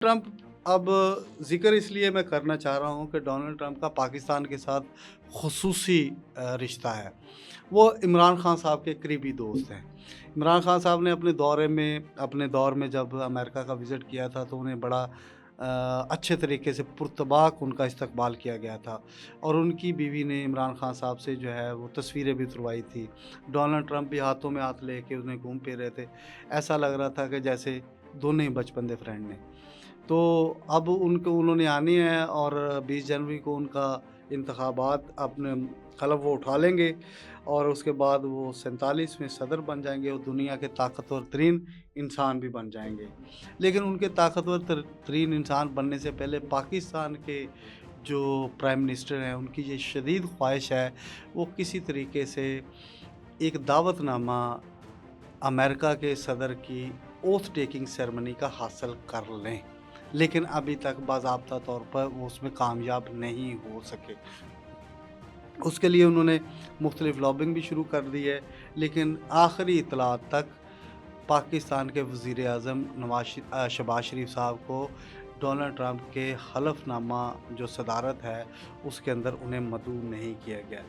Trump अब ज़िक्र इसलिए मैं करना चाह रहा हूँ कि डोनाल्ड ट्रंप का पाकिस्तान के साथ ख़ुसूसी रिश्ता है। वो इमरान ख़ान साहब के करीबी दोस्त हैं। इमरान ख़ान साहब ने अपने दौर में जब अमेरिका का विज़िट किया था तो उन्हें बड़ा अच्छे तरीके से पुरतबाक उनका इस्तकबाल किया गया था और उनकी बीवी ने इमरान ख़ान साहब से जो है वो तस्वीरें भी तुलवाई थी। डोनाल्ड ट्रंप भी हाथों में हाथ लेके उन्हें घूम फिर रहे थे। ऐसा लग रहा था कि जैसे दोनों ही बचपन के फ्रेंड ने। तो अब उन्होंने आनी है और 20 जनवरी को उनका इंतखाबात अपने हलफ़ वो उठा लेंगे और उसके बाद वो 47वें सदर बन जाएँगे और दुनिया के ताकतवर तरीन इंसान भी बन जाएँगे। लेकिन उनके ताकतवर तरीन इंसान बनने से पहले पाकिस्तान के जो प्राइम मिनिस्टर हैं, उनकी ये शदीद ख़्वाहिश है, वो किसी तरीके से एक दावतनामा अमेरिका के सदर की ओथ टेकिंग सेरेमनी का हासिल कर लें। लेकिन अभी तक बाज़ाब्ता तौर पर वो उसमें कामयाब नहीं हो सके। उसके लिए उन्होंने मुख्तलिफ़ लॉबिंग भी शुरू कर दी है, लेकिन आखिरी इत्तलात तक पाकिस्तान के वज़ीर-ए-आज़म शहबाज शरीफ साहब को डोनाल्ड ट्रंप के हलफ़नामा जो सदारत है, उसके अंदर उन्हें मदऊ नहीं किया गया।